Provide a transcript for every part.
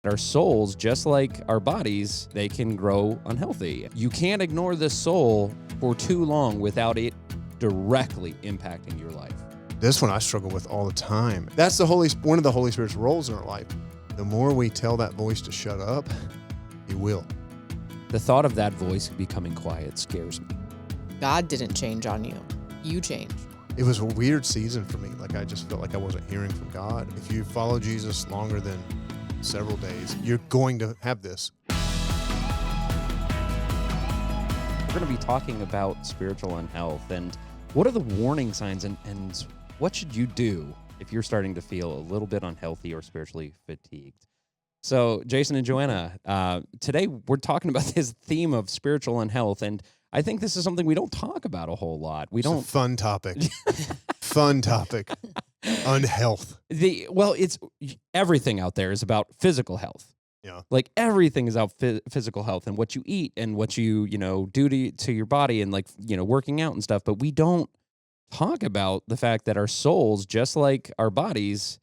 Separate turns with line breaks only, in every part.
Our souls, just like our bodies, they can grow unhealthy. You can't ignore the soul for too long without it directly impacting your life.
This one I struggle with all the time. That's one of the Holy Spirit's roles in our life. The more we tell that voice to shut up, he will.
The thought of that voice becoming quiet scares me.
God didn't change on you. You changed.
It was a weird season for me. Like, I just felt like I wasn't hearing from God. If you follow Jesus longer than several days, you're going to have this.
We're going to be talking about spiritual unhealth and what are the warning signs and what should you do if you're starting to feel a little bit unhealthy or spiritually fatigued. So, Jason and Joanna, today we're talking about this theme of spiritual unhealth, and I think this is something we don't talk about a whole lot.
It's a fun topic. Fun topic. Unhealth.
It's everything out there is about physical health.
Yeah.
Like everything is about physical health and what you eat and what you do to your body and working out and stuff. But we don't talk about the fact that our souls, just like our bodies,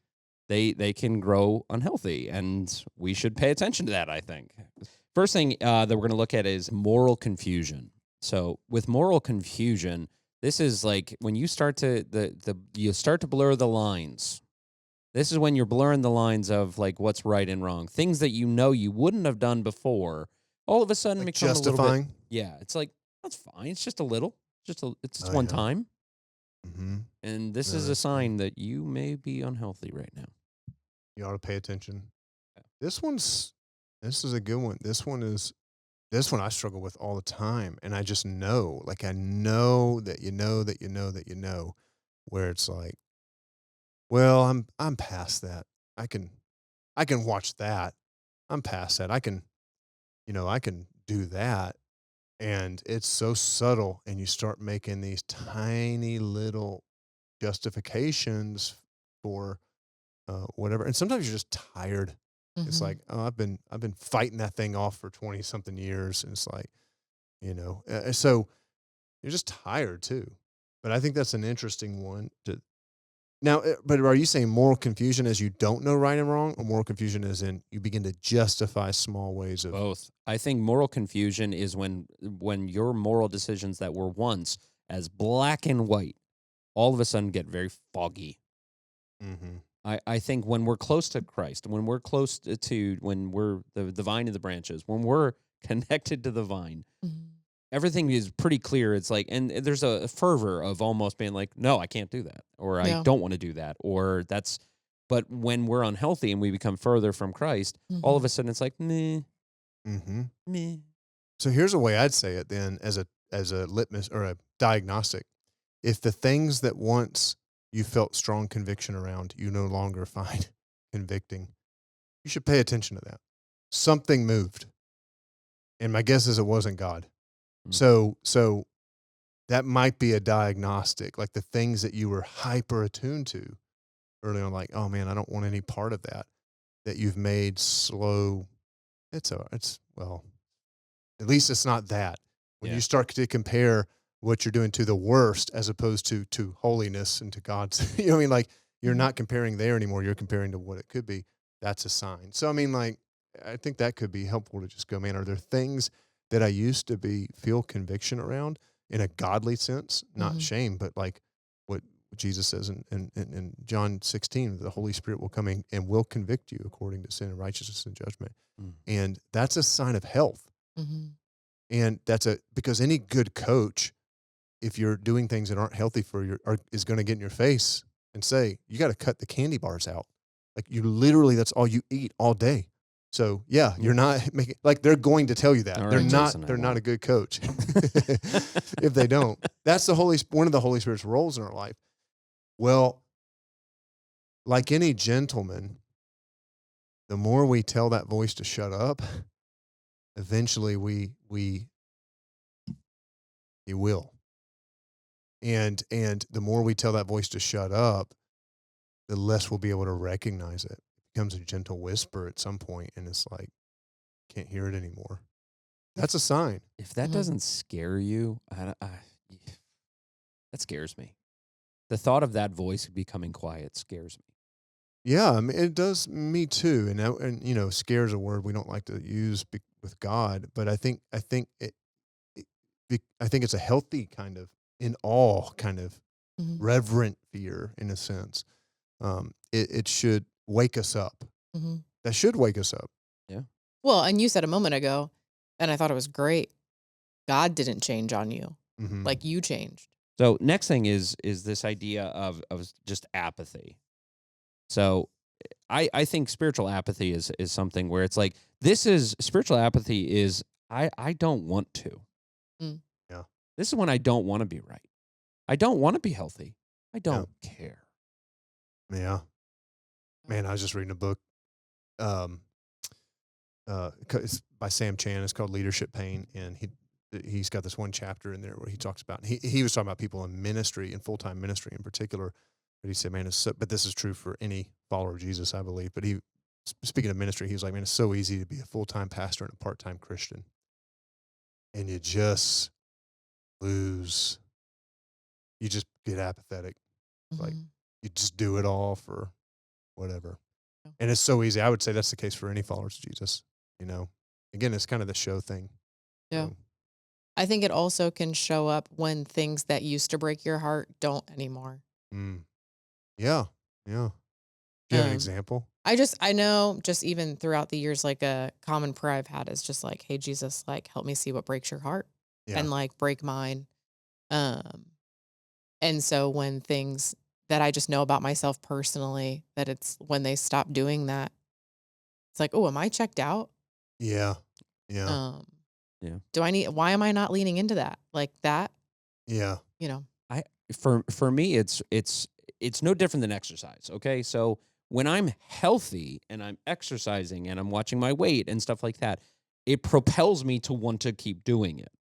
they can grow unhealthy, and we should pay attention to that, I think. First thing that we're going to look at is moral confusion. So with moral confusion, this is like when you start to you start to blur the lines. This is when you're blurring the lines of like what's right and wrong. Things that you wouldn't have done before, all of a sudden
like
become
justifying.
A little bit. Yeah, it's like that's fine. It's just a little. It's just one time.
Mm-hmm.
And this is a sign that you may be unhealthy right now.
You ought to pay attention. This is a good one. This one I struggle with all the time, and I just know, like I know that you know, where it's like, well, I'm past that. I can watch that. I'm past that. I can do that, and it's so subtle, and you start making these tiny little justifications for whatever, and sometimes you're just tired.
Mm-hmm.
It's like, oh, I've been fighting that thing off for 20 something years. And it's like, so you're just tired too. But I think that's an interesting one to now. But are you saying moral confusion as you don't know right and wrong, or moral confusion as in you begin to justify small ways of
both? I think moral confusion is when your moral decisions that were once as black and white all of a sudden get very foggy.
Mm-hmm.
I think when we're close to Christ, when we're close to when we're the vine and the branches, when we're connected to the vine, everything is pretty clear. It's like, and there's a fervor of almost being like, no, I can't do that, or I don't want to do that, or that's. But when we're unhealthy and we become further from Christ, all of a sudden it's like, meh, meh.
So here's a way I'd say it then, as a litmus or a diagnostic. If the things that once you felt strong conviction around, you no longer find convicting, you should pay attention to that. Something moved. And my guess is it wasn't God. Mm-hmm. So that might be a diagnostic, like the things that you were hyper attuned to early on, like, oh man, I don't want any part of that you've made slow. Well, at least it's not that. When you start to compare what you're doing to the worst as opposed to holiness and to God's, you know what I mean? Like, you're not comparing there anymore. You're comparing to what it could be. That's a sign. So, I mean, like, I think that could be helpful to just go, man, are there things that I used to feel conviction around in a godly sense, not shame, but like what Jesus says in John 16, the Holy Spirit will come in and will convict you according to sin and righteousness and judgment. And that's a sign of health. And because any good coach, if you're doing things that aren't healthy for is going to get in your face and say, you got to cut the candy bars out. Like, you literally, that's all you eat all day. So yeah, you're not making, like, they're going to tell you that. They're not a good coach if they don't. That's one of the Holy Spirit's roles in our life. Well, like any gentleman, the more we tell that voice to shut up, eventually he will. And the more we tell that voice to shut up, the less we'll be able to recognize it. It becomes a gentle whisper at some point, and it's like, can't hear it anymore. That's a sign.
If that doesn't scare you, that scares me. The thought of that voice becoming quiet scares me.
Yeah, I mean, it does me too, and scare is a word we don't like to use with God, but I think it's a healthy kind of in awe, kind of
Hmm.
reverent fear in a sense. It should wake us up.
Hmm.
That should wake us up.
Yeah.
Well, and you said a moment ago, and I thought it was great. God didn't change on you,
Hmm.
like you changed.
So next thing is this idea of just apathy. So I think spiritual apathy is something where it's like this is spiritual apathy is I don't want to.
Mm.
Yeah,
This is when I don't want to be right. I don't want to be healthy. I
yeah,
don't care.
yeah. Man, I was just reading a book. Um, it's by Sam Chan. It's called Leadership Pain, and he's got this one chapter in there where he talks about he was talking about people in ministry and full time ministry in particular. But he said, man, but this is true for any follower of Jesus, I believe. But speaking of ministry, he was like, man, it's so easy to be a full time pastor and a part time Christian, and lose, you just get apathetic. It's like
Hmm.
you just do it all for whatever. And it's so easy. I would say that's the case for any followers of Jesus. You know, again, it's kind of the show thing.
Yeah.
So,
I think it also can show up when things that used to break your heart don't anymore.
mm, yeah, yeah. Do you have an
Um,
example?
I know just even throughout the years, like a common prayer I've had is just like, hey, Jesus, like, help me see what breaks your heart
Yeah,
and like break mine. Um, and so when things that I just know about myself personally, that it's when they stop doing that, it's like, oh, am I checked out?
yeah, yeah,
Um,
Yeah.
why am I not leaning into that? Like that,
yeah.
you know?
I for me it's no different than exercise, okay? So when I'm healthy and I'm exercising and I'm watching my weight and stuff like that, it propels me to want to keep doing it.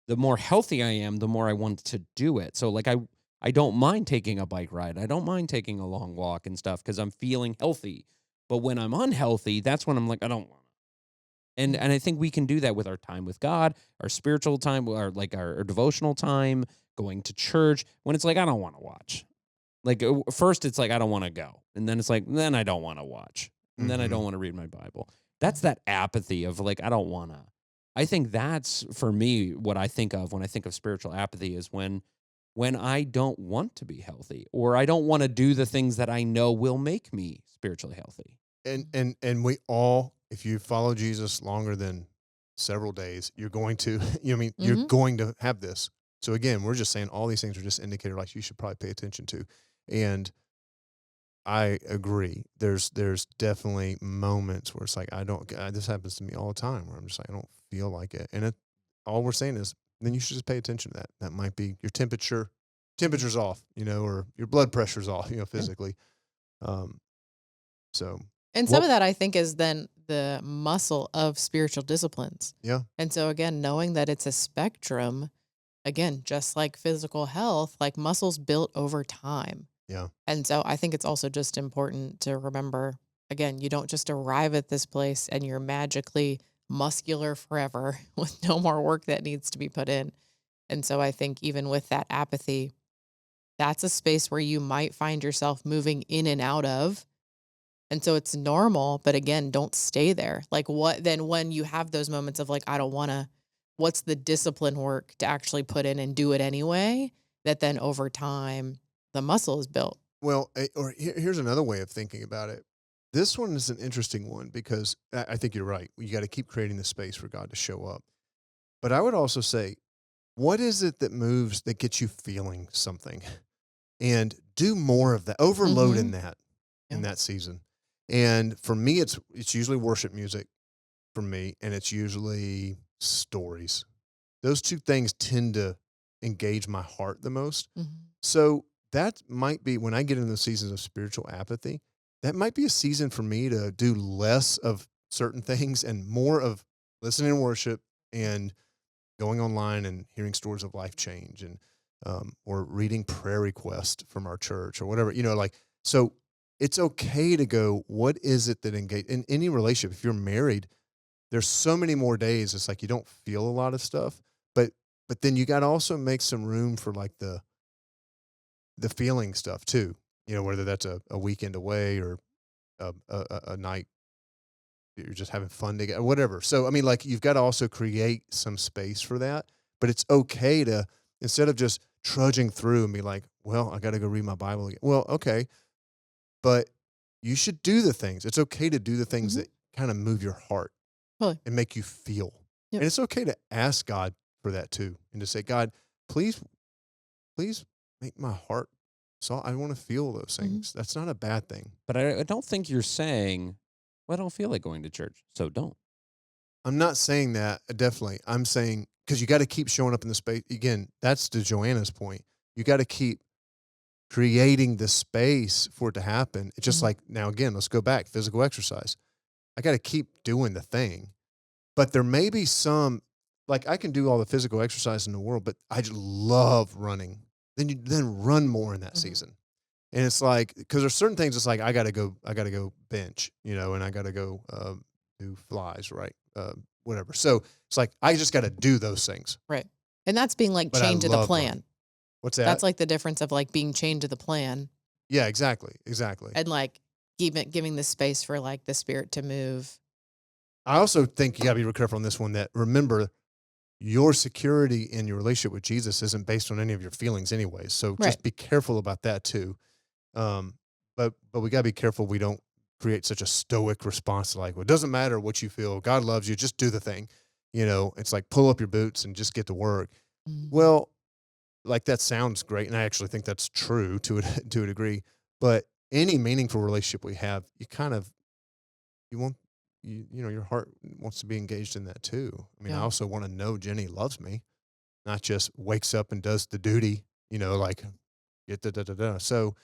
The more healthy I am, the more I want to do it. So like I don't mind taking a bike ride. I don't mind taking a long walk and stuff cuz I'm feeling healthy. But when I'm unhealthy, that's when I'm like I don't want.
Mm.
And I think we can do that with our time with God, our spiritual time, or like our devotional time, going to church. When it's like I don't want to watch. Like first, it's like I don't want to go, and then it's like then I don't want to watch, and then I
Mm-hmm.
don't want to read my Bible. That's
Mhm.
that apathy of like I don't want to. I think that's for me what I think of when I think of spiritual apathy is when I don't want to be healthy or I don't want to do the things that I know will make me spiritually healthy.
And we all, if you follow Jesus longer than several days, you're going to, you're
Mhm.
going to have this. So again, we're just saying all these things are just indicator like you should probably pay attention to. And I agree. There's definitely moments where it's like this happens to me all the time where I'm just like I don't feel like it. And all we're saying is then you should just pay attention to that. That might be your
Mhm.
temperature's off, or your blood pressure's off,
Yeah.
physically. Um so
And some
what
of that I think is then the muscle of spiritual disciplines.
yeah.
And so again, knowing that it's a spectrum, again, just like physical health, like muscles built over time.
Yeah.
And so I think it's also just important to remember again, you don't just arrive at this place and you're magically muscular forever with no more work that needs to be put in. And so I think even with that apathy, that's a space where you might find yourself moving in and out of. And so it's normal, but again, don't stay there. Like what then when you have those moments of like, I don't want to, what's the discipline work to actually put in and do it anyway? That then over time, the muscle is built.
Well, here's another way of thinking about it. This one is an interesting one because I think you're right. You got to keep creating the space for God to show up. But I would also say, what is it that gets you feeling something? And do more of that. Overload
Mm-hmm.
in
Yeah.
that season. And for me, it's usually worship music for me, and it's usually stories. Those two things tend to engage my heart the most.
Mm-hmm.
So that might be when I get into the seasons of spiritual apathy, that might be a season for me to do less of certain things and more of listening to worship and going online and hearing stories of life change and or reading prayer requests from our church or whatever, like so it's okay to go, what is it that engage in any relationship? If you're married, there's so many more days. It's like you don't feel a lot of stuff, but then you got to also make some room for like the feeling stuff too, whether that's a weekend away or a night that you're just having fun together, whatever. So, I mean, like, you've got to also create some space for that, but it's okay to, instead of just trudging through and be like, well, I got to go read my Bible again. Well, okay, but you should do the things. It's okay to do the things
Mhm.
that kind of move your heart
Totally.
and make you feel.
Yep.
And it's okay to ask God for that too, and to say, God, please, please make my heart so I want to feel those
Mhm.
things. That's not a bad thing.
But I don't think you're saying, "Well, I don't feel like going to church, so don't."
I'm not saying that, definitely. I'm saying because you got to keep showing up in the space. Again, that's to Joanna's point. You got to keep creating the space for it to happen. It's just
Mhm.
like, now, again, let's go back, physical exercise. I got to keep doing the thing, but there may be some, like, I can do all the physical exercise in the world, but I just love running. Then run more in that
Mhm.
season. And it's like, because there's certain things, it's like, I gotta go bench, and I gotta go do flies, right? Whatever. So it's like, I just got to do those things,
Right. And that's being like
but I
chained to the
love running.
plan.
What's
That's
that?
like the difference of like being chained to the plan
Yeah, exactly. Exactly.
and like giving the space for like the spirit to move.
I also think you got to be real careful on this one, that remember, your security in your relationship with Jesus isn't based on any of your feelings anyway. So
Right.
just be careful about that too. Um, but we gotta be careful we don't create such a stoic response to, like, well, it doesn't matter what you feel. God loves you. Just do the thing. It's like, pull up your boots and just get to work.
Mhm.
Well, like, that sounds great, and I actually think that's true to a to a degree. But any meaningful relationship we have, you kind of, you want, your heart wants to be engaged in that too. I mean, I
Yeah.
also want to know Jenny loves me, not just wakes up and does the duty, like, get da da da da. So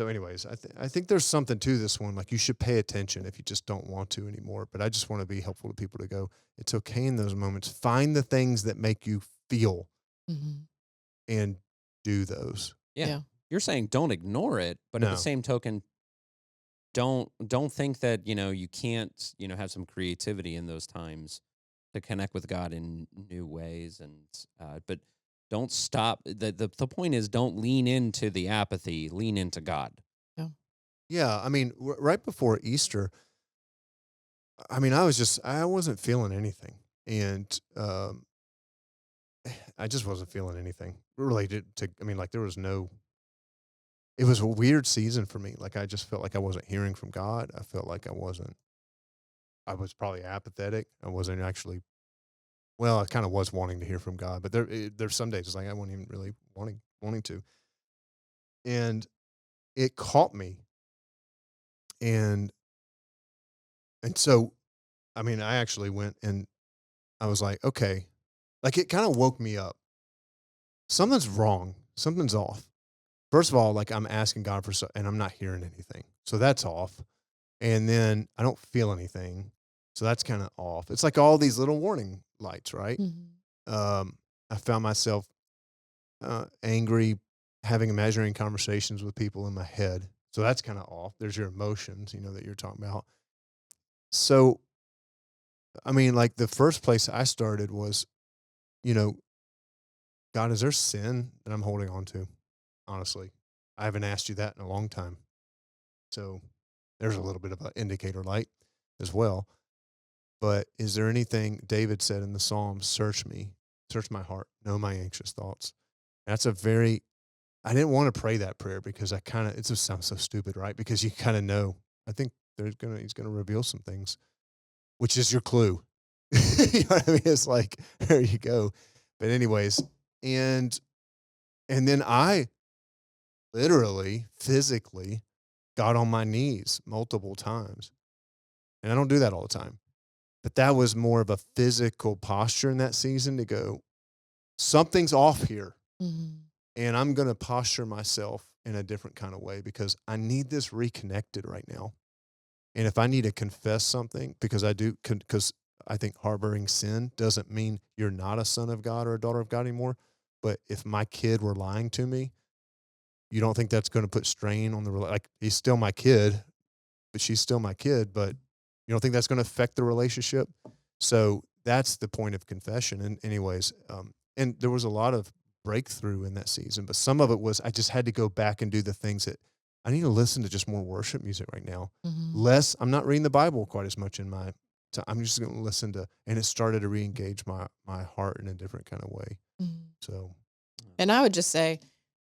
anyways, I think there's something to this one. Like, you should pay attention if you just don't want to anymore. But I just want to be helpful to people to go, it's okay in those moments. Find the things that make you feel
Mhm.
and do those.
Yeah.
Yeah.
You're saying don't ignore it, but at the
No.
same token, don't think that, you can't, have some creativity in those times to connect with God in new ways, and but don't stop. The point is, don't lean into the apathy, lean into God.
Yeah.
Yeah. I mean, right before Easter, I mean, I wasn't feeling anything. And I just wasn't feeling anything related to, I mean, like, there was no, it was a weird season for me. Like, I just felt like I wasn't hearing from God. I felt like I was probably apathetic. I wasn't actually, well, I kind of was wanting to hear from God, but there's some days it's like I wasn't even really wanting to. And it caught me. And so, I mean, I actually went and I was like, okay, like, it kind of woke me up. Something's wrong. Something's off. First of all, like, I'm asking God for and I'm not hearing anything. So that's off. And then I don't feel anything. So that's kind of off. It's like all these little warning lights, right?
Mhm.
I found myself angry, having imaginary conversations with people in my head. So that's kind of off. There's your emotions, that you're talking about. So, I mean, like, the first place I started was, you know, God, is there sin that I'm holding on to? Honestly, I haven't asked you that in a long time. So there's a little bit of an indicator light as well. But is there anything David said in the Psalms, search me, search my heart, know my anxious thoughts? That's a very, I didn't want to pray that prayer because it just sounds so stupid, right? Because you kind of know, I think he's going to reveal some things, which is your clue. You know what I mean? It's like, there you go. But anyways, and, then I literally, physically got on my knees multiple times. And I don't do that all the time. But that was more of a physical posture in that season to go, something's off here.
Mhm.
And I'm going to posture myself in a different kind of way because I need this reconnected right now. And if I need to confess something, because because I think harboring sin doesn't mean you're not a son of God or a daughter of God anymore. But if my kid were lying to me, you don't think that's going to put strain on like, he's still my kid, but she's still my kid, but you don't think that's going to affect the relationship? So that's the point of confession. And anyways, and there was a lot of breakthrough in that season, but some of it was I just had to go back and do the things that I need to listen to just more worship music right now.
Mhm.
Less, I'm not reading the Bible quite as much in my time. I'm just going to listen to, and it started to re-engage my heart in a different kind of way.
Mhm.
So,
And I would just say,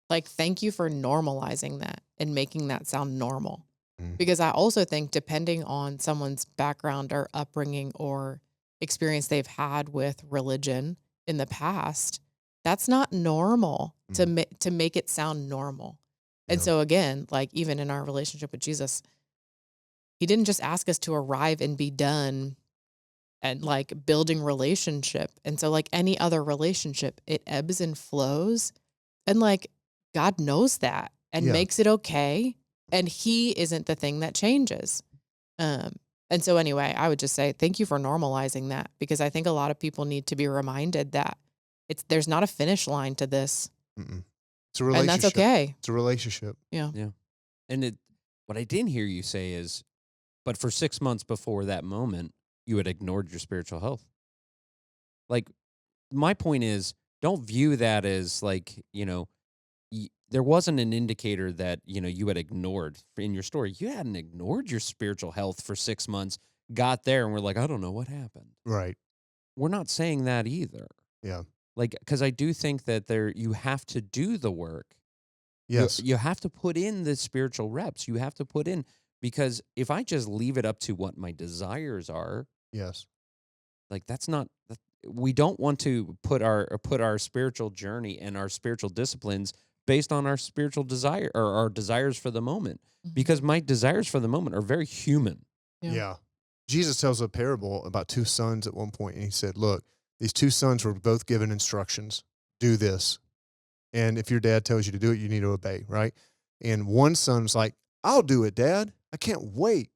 like, thank you for normalizing that and making that sound normal.
mm,
Because I also think, depending on someone's background or upbringing or experience they've had with religion in the past, that's not normal to
mm,
to make it sound normal. And
yeah,
so again, like even in our relationship with Jesus, he didn't just ask us to arrive and be done and like building relationship. And so like any other relationship, it ebbs and flows. And like God knows that and
yeah,
makes it okay. And he isn't the thing that changes. Um, and so anyway, I would just say thank you for normalizing that, because I think a lot of people need to be reminded that there's not a finish line to this,
mm-mm. It's a
and that's
relationship.
okay.
It's a relationship.
Yeah.
Yeah. And what I didn't hear you say is, but for 6 months before that moment, you had ignored your spiritual health. Like, my point is, don't view that as like, there wasn't an indicator that, you had ignored in your story. You hadn't ignored your spiritual health for 6 months, got there and we're like, I don't know what happened.
Right.
We're not saying that either.
Yeah.
Like, because I do think that you have to do the work. You
Yes.
you have to put in the spiritual reps. You have to put in, because if I just leave it up to what my desires are,
Yes.
like that's not. We don't want to put our spiritual journey and our spiritual disciplines based on our spiritual desire or our desires for the moment,
Mhm.
because my desires for the moment are very human.
Yeah.
Yeah. Jesus tells a parable about two sons at one point, and he said, look, these two sons were both given instructions. Do this. And if your dad tells you to do it, you need to obey, right? And one son's like, I'll do it, Dad. I can't wait.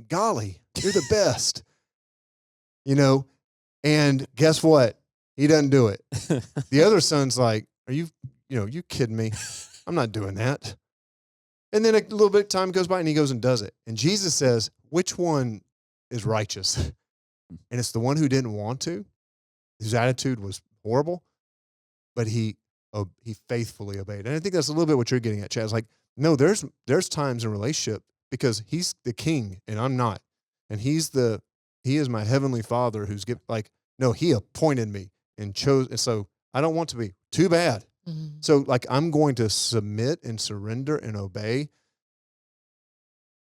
Golly, you're the best. You know, and guess what? He doesn't do it. The other son's like, are you kidding me? I'm not doing that. And then a little bit of time goes by and he goes and does it. And Jesus says, which one is righteous? And it's the one who didn't want to, whose attitude was horrible, but he faithfully obeyed. And I think that's a little bit what you're getting at, Chad. It's like, no, there's times in relationship because he's the king and I'm not. And he is my heavenly father who's no, he appointed me and chose. And so I don't want to be too bad.
Mhm.
So like I'm going to submit and surrender and obey,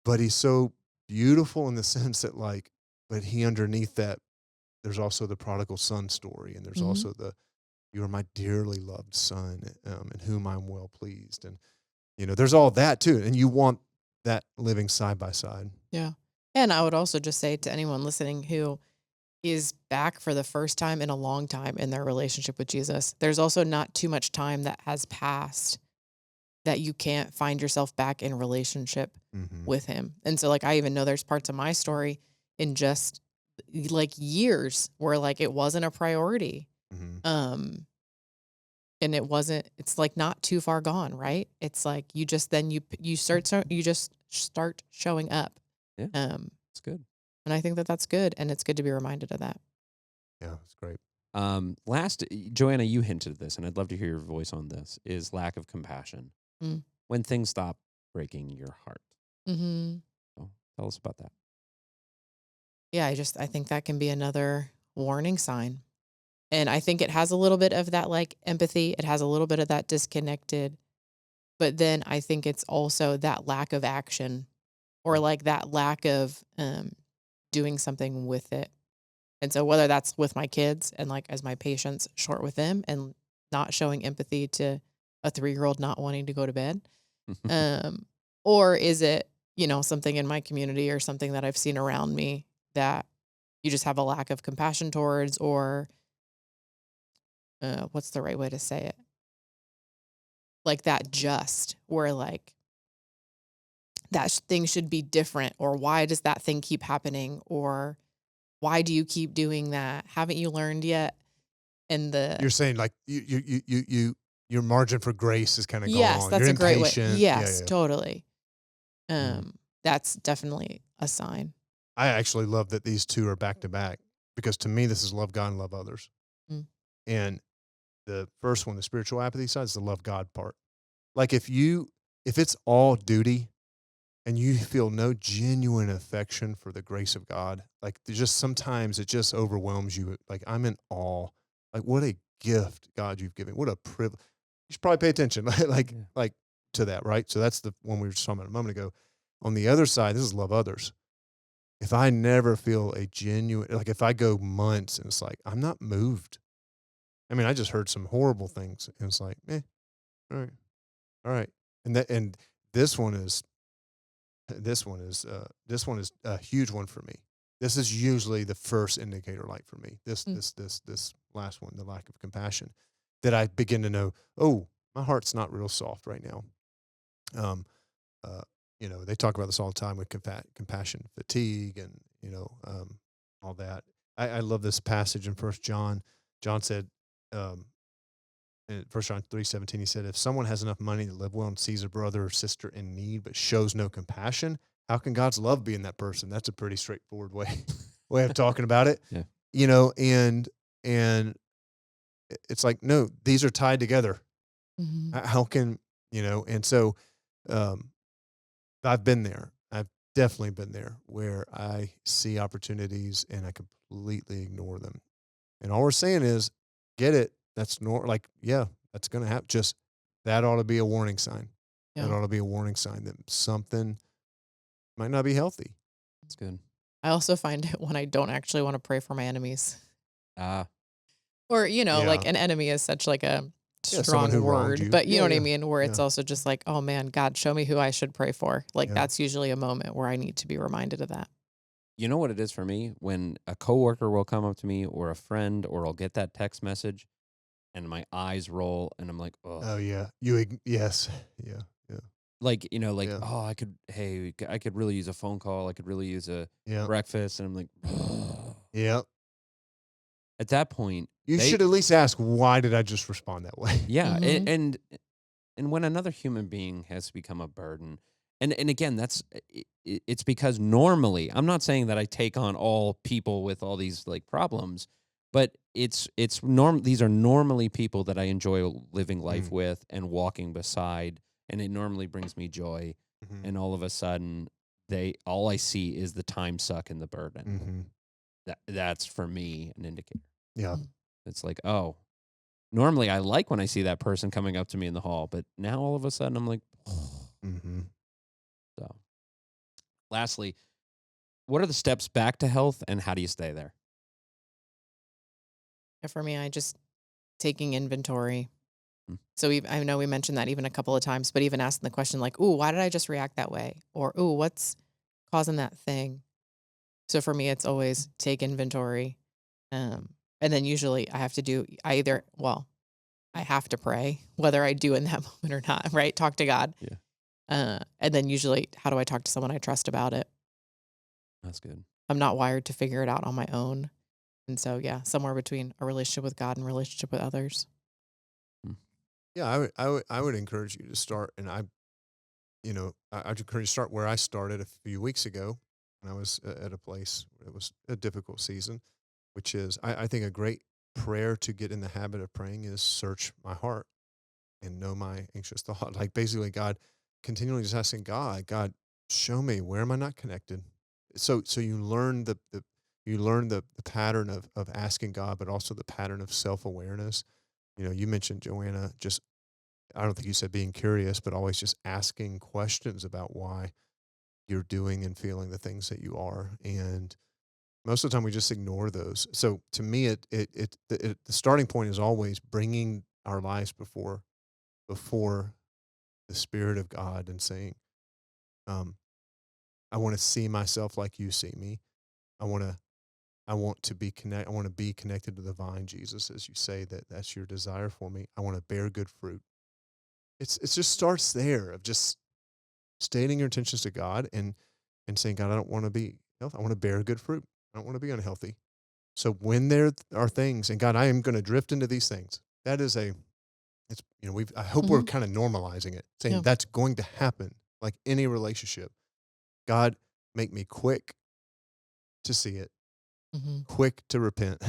but he's so beautiful in the sense that but he underneath that, there's also the prodigal son story. And there's
Mhm.
also you are my dearly loved son, in whom I'm well pleased. And, there's all that too. And you want that living side by side.
Yeah. And I would also just say to anyone listening who is back for the first time in a long time in their relationship with Jesus, there's also not too much time that has passed that you can't find yourself back in relationship
Mm-hmm.
with him. And so like I even know there's parts of my story in just like years where like it wasn't a priority.
Mm-hmm.
And it's like not too far gone, right? It's like you just then you just start showing up.
Yeah,
Um
it's good.
and I think that that's good, and it's good to be reminded of that.
Yeah, it's great.
Last, Joanna, you hinted at this, and I'd love to hear your voice on this, is lack of compassion.
Mm.
When things stop breaking your heart.
Mhm.
So tell us about that.
Yeah, I think that can be another warning sign. And I think it has a little bit of that like empathy. It has a little bit of that disconnected. But then I think it's also that lack of action or like that lack of doing something with it. And so whether that's with my kids and like as my patience short with them and not showing empathy to a 3-year-old not wanting to go to bed, um, or is it, something in my community or something that I've seen around me that you just have a lack of compassion towards, or what's the right way to say it? Like that just where like thing should be different, or why does that thing keep happening, or why do you keep doing that? Haven't you learned yet? And
You're saying like your margin for grace is kind of
yes,
gone. You're
that's a great way.
impatient. Yeah,
Yes,
yeah.
totally.
Mhm.
That's definitely a sign.
I actually love that these two are back to back because to me, this is love God and love others.
Mm.
And the first one, the spiritual apathy side, is the love God part. Like if you if it's all duty and you feel no genuine affection for the grace of God, like there's just sometimes it just overwhelms you. Like I'm in awe. Like what a gift, God, you've given. What a privilege. You should probably pay attention,
Yeah.
like to that, right? So that's the one we were just talking about a moment ago. On the other side, this is love others. If I never feel a genuine, like if I go months and it's like I'm not moved. I mean, I just heard some horrible things, and it's like, all right, all right, and this one is this one is a huge one for me. This is usually the first indicator light for me.
Mm.
This last one, the lack of compassion, that I begin to know. Oh, my heart's not real soft right now. Um, uh, they talk about this all the time with compassion fatigue, and all that. I love this passage in First John. John said, um, in 1 John 3:17, he said, if someone has enough money to live well and sees a brother or sister in need but shows no compassion, how can God's love be in that person? That's a pretty straightforward way of talking about it.
Yeah.
And it's like, no, these are tied together.
Mhm.
How can, and so um, I've been there. I've definitely been there where I see opportunities and I completely ignore them. And all we're saying is, get it. That's like, yeah, that's going to happen. Just that ought to be a warning sign. That
Yeah.
ought to be a warning sign that something might not be healthy.
That's good.
I also find it when I don't actually want to pray for my enemies.
Ah,
Or, like
Yeah.
an enemy is such like a
Yeah. Someone who
strong
wronged
word,
you.
but you
Yeah.
know what I
Yeah.
mean? Where it's
Yeah.
also just like, oh man, God, show me who I should pray for. Like
Yeah.
that's usually a moment where I need to be reminded of that.
you know what it is for me? When a coworker will come up to me or a friend, or I'll get that text message and my eyes roll and I'm like, oh,
Oh, yeah. Yes. Yeah. Yeah.
like,
Yeah.
oh, I could really use a phone call. I could really use a
Yeah.
breakfast. And I'm like,
Yeah.
at that point,
You
they,
should at least ask, why did I just respond that way?
yeah.
Mhm.
And when another human being has become a burden, and again, it's because normally, I'm not saying that I take on all people with all these like problems, but it's norm. These are normally people that I enjoy living life
Mm.
with and walking beside, and it normally brings me joy.
Mm-hmm.
And all of a sudden, they all I see is the time suck and the burden.
Mm-hmm.
That's for me an indicator.
Yeah.
Mm.
It's like, oh, normally I like when I see that person coming up to me in the hall, but now all of a sudden I'm like,
Mm-hmm.
so. Lastly, what are the steps back to health and how do you stay there?
Yeah, for me, I just taking inventory.
Mm.
So I know we mentioned that even a couple of times, but even asking the question like, "Ooh, why did I just react that way?" Or "Ooh, what's causing that thing?" So for me, it's always take inventory, and then usually I have to do I have to pray whether I do in that moment or not. Right, talk to God,
Yeah,
and then usually, how do I talk to someone I trust about it?
that's good.
I'm not wired to figure it out on my own, and so yeah, somewhere between a relationship with God and relationship with others.
Mm.
Yeah. I would encourage you to start. And I'd encourage you to start where I started a few weeks ago when I was at a place where it was a difficult season, which is, I think a great prayer to get in the habit of praying is search my heart and know my anxious thought. Like basically, God, continually just asking God, show me, where am I not connected? So you learn the pattern of asking God, but also the pattern of self awareness. You mentioned, Joanna, just, I don't think you said being curious, but always just asking questions about why you're doing and feeling the things that you are. And most of the time we just ignore those. So to me, the starting point is always bringing our lives before the Spirit of God and saying, um, I want to see myself like you see me. I want to, I want to be connect. I want to be connected to the vine, Jesus, as you say that's your desire for me. I want to bear good fruit. It just starts there of just stating your intentions to God and saying, God, I don't want to be healthy. I want to bear good fruit. I don't want to be unhealthy. So when there are things, and God, I am going to drift into these things. That is it's, I hope we're
Mhm.
kind of normalizing it, saying
Yeah.
that's going to happen like any relationship. God, make me quick to see it,
Mhm.
quick to repent,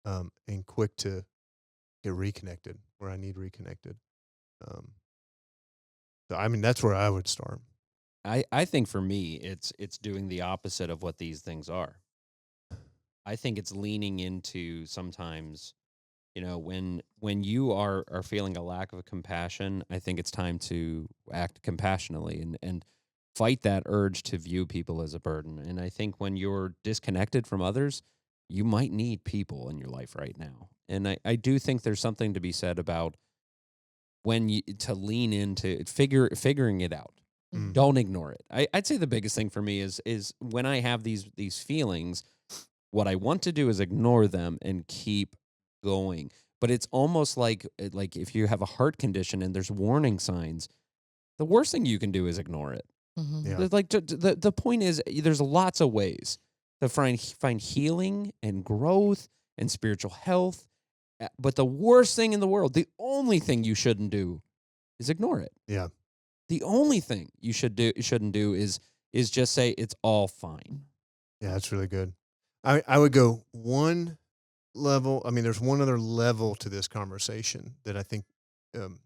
and quick to get reconnected where I need reconnected. Um, So, I mean, that's where I would start.
I think for me, it's doing the opposite of what these things are. I think it's leaning into sometimes, when you are feeling a lack of compassion, I think it's time to act compassionately and fight that urge to view people as a burden. And I think when you're disconnected from others, you might need people in your life right now. And I do think there's something to be said about when you to lean into figuring it out.
Mm.
Don't ignore it. I'd say the biggest thing for me is when I have these feelings, what I want to do is ignore them and keep going. But it's almost like if you have a heart condition and there's warning signs, the worst thing you can do is ignore it.
Mm-hmm.
Yeah.
There's like the point is there's lots of ways to find healing and growth and spiritual health. But the worst thing in the world, the only thing you shouldn't do is ignore it.
Yeah.
The only thing you shouldn't do is just say it's all fine.
Yeah, that's really good. I would go one level. I mean, there's one other level to this conversation that I think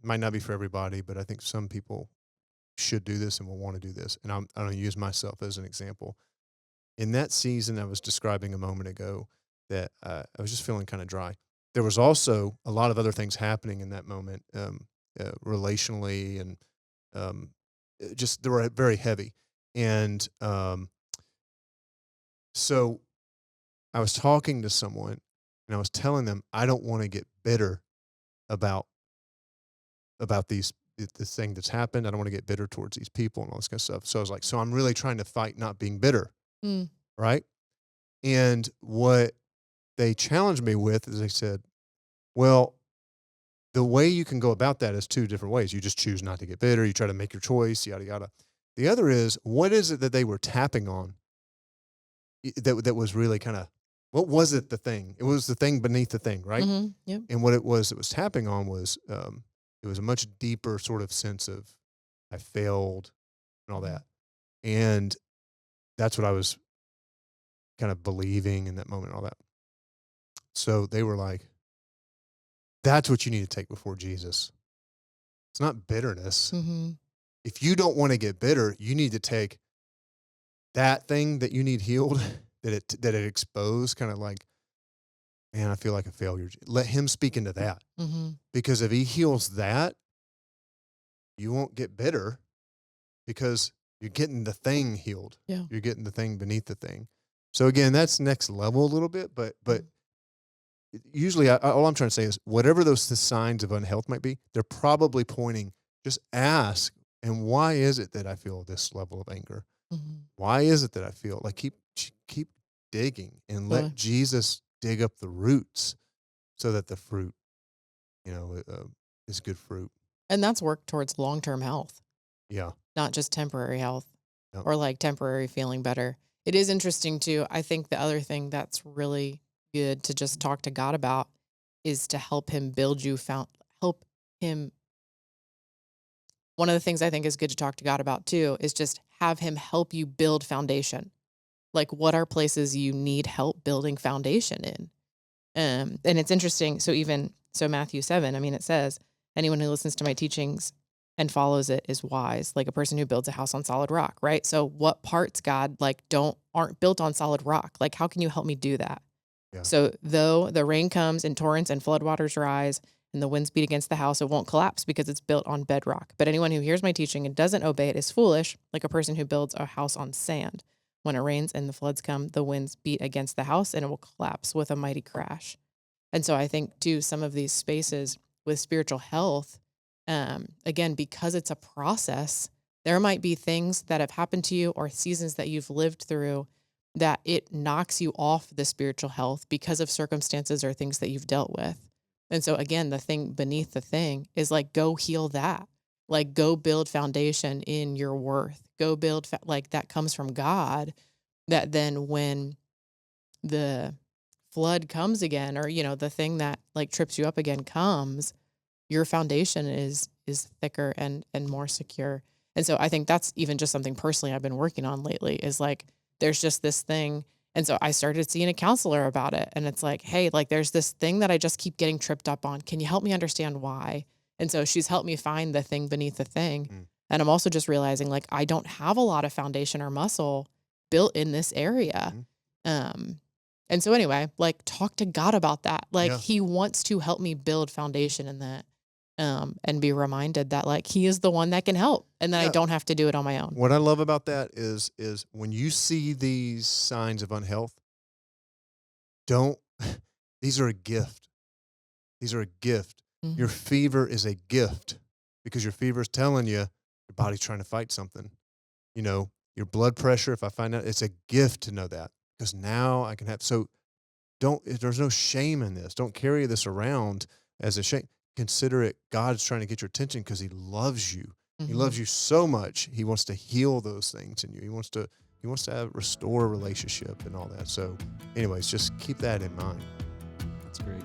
might not be for everybody, but I think some people should do this and will want to do this. And I'm going to use myself as an example. In that season I was describing a moment ago that I was just feeling kind of dry. There was also a lot of other things happening in that moment, relationally, and just they were very heavy. And so I was talking to someone and I was telling them I don't want to get bitter about this thing that's happened. I don't want to get bitter towards these people and all this kind of stuff. So I was like, so I'm really trying to fight not being bitter,
Mm.
right? And what they challenged me with is they said, well, the way you can go about that is two different ways. You just choose not to get bitter. You try to make your choice, yada, yada. The other is, what is it that they were tapping on that was really kind of, what was it the thing? It was the thing beneath the thing, right?
Mm-hmm. Yep.
And what it was tapping on was, it was a much deeper sort of sense of I failed and all that. And that's what I was kind of believing in that moment and all that. So they were like, that's what you need to take before Jesus. It's not bitterness.
Mm-hmm.
If you don't want to get bitter, you need to take that thing that you need healed, that it exposed, kind of like, man, I feel like a failure. Let him speak into that.
Mm-hmm.
Because if he heals that, you won't get bitter because you're getting the thing healed.
Yeah.
You're getting the thing beneath the thing. So again, that's next level a little bit, but usually all I'm trying to say is whatever those signs of unhealth might be, they're probably pointing, just ask, and why is it that I feel this level of anger?
Mm-hmm.
Why is it that I feel like keep digging and let
Yeah.
Jesus dig up the roots so that the fruit, is good fruit.
And that's work towards long-term health,
Yeah.
not just temporary health
Yep.
or like temporary feeling better. It is interesting too. I think the other thing that's really good to just talk to God about is to help him build you, help him. One of the things I think is good to talk to God about too is just have him help you build foundation. Like, what are places you need help building foundation in? And it's interesting. So Matthew 7, I mean, it says, anyone who listens to my teachings and follows it is wise, like a person who builds a house on solid rock, right? So what parts, God, aren't built on solid rock? Like, how can you help me do that?
Yeah.
So though the rain comes and torrents and floodwaters rise and the winds beat against the house, it won't collapse because it's built on bedrock. But anyone who hears my teaching and doesn't obey it is foolish, like a person who builds a house on sand. When it rains and the floods come, the winds beat against the house and it will collapse with a mighty crash. And so I think, too, some of these spaces with spiritual health, again, because it's a process, there might be things that have happened to you or seasons that you've lived through that it knocks you off the spiritual health because of circumstances or things that you've dealt with. And so, again, the thing beneath the thing is like, go heal that. Like, go build foundation in your worth. Go build, that comes from God, that then when the flood comes again, or, the thing that like trips you up again comes, your foundation is thicker and more secure. And so I think that's even just something personally I've been working on lately is like, there's just this thing. And so I started seeing a counselor about it. And it's like, hey, like there's this thing that I just keep getting tripped up on. Can you help me understand why? And so she's helped me find the thing beneath the thing. And I'm also just realizing like I don't have a lot of foundation or muscle built in this area. And so anyway, like talk to God about that. Like
Yeah.
he wants to help me build foundation in that. And be reminded that like he is the one that can help and that I
Yeah.
don't have to do it on my own.
What I love about that is when you see these signs of unhealth, don't these are a gift. These are a gift. Your fever is a gift because your fever is telling you your body's trying to fight something. You know, your blood pressure, if I find out, it's a gift to know that because now I can have, so there's no shame in this. Don't carry this around as a shame. Consider it God's trying to get your attention because he loves you. He loves you so much. He wants to heal those things in you. He wants to restore a relationship and all that. So anyways, just keep that in mind.
That's great.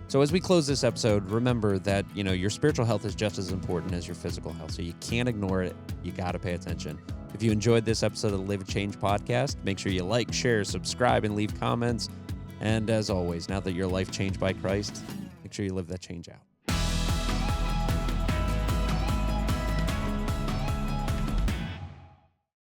So as we close this episode, remember that, your spiritual health is just as important as your physical health. So you can't ignore it. You got to pay attention. If you enjoyed this episode of the Live a Change podcast, make sure you like, share, subscribe, and leave comments. And as always, now that your life changed by Christ, make sure you live that change out.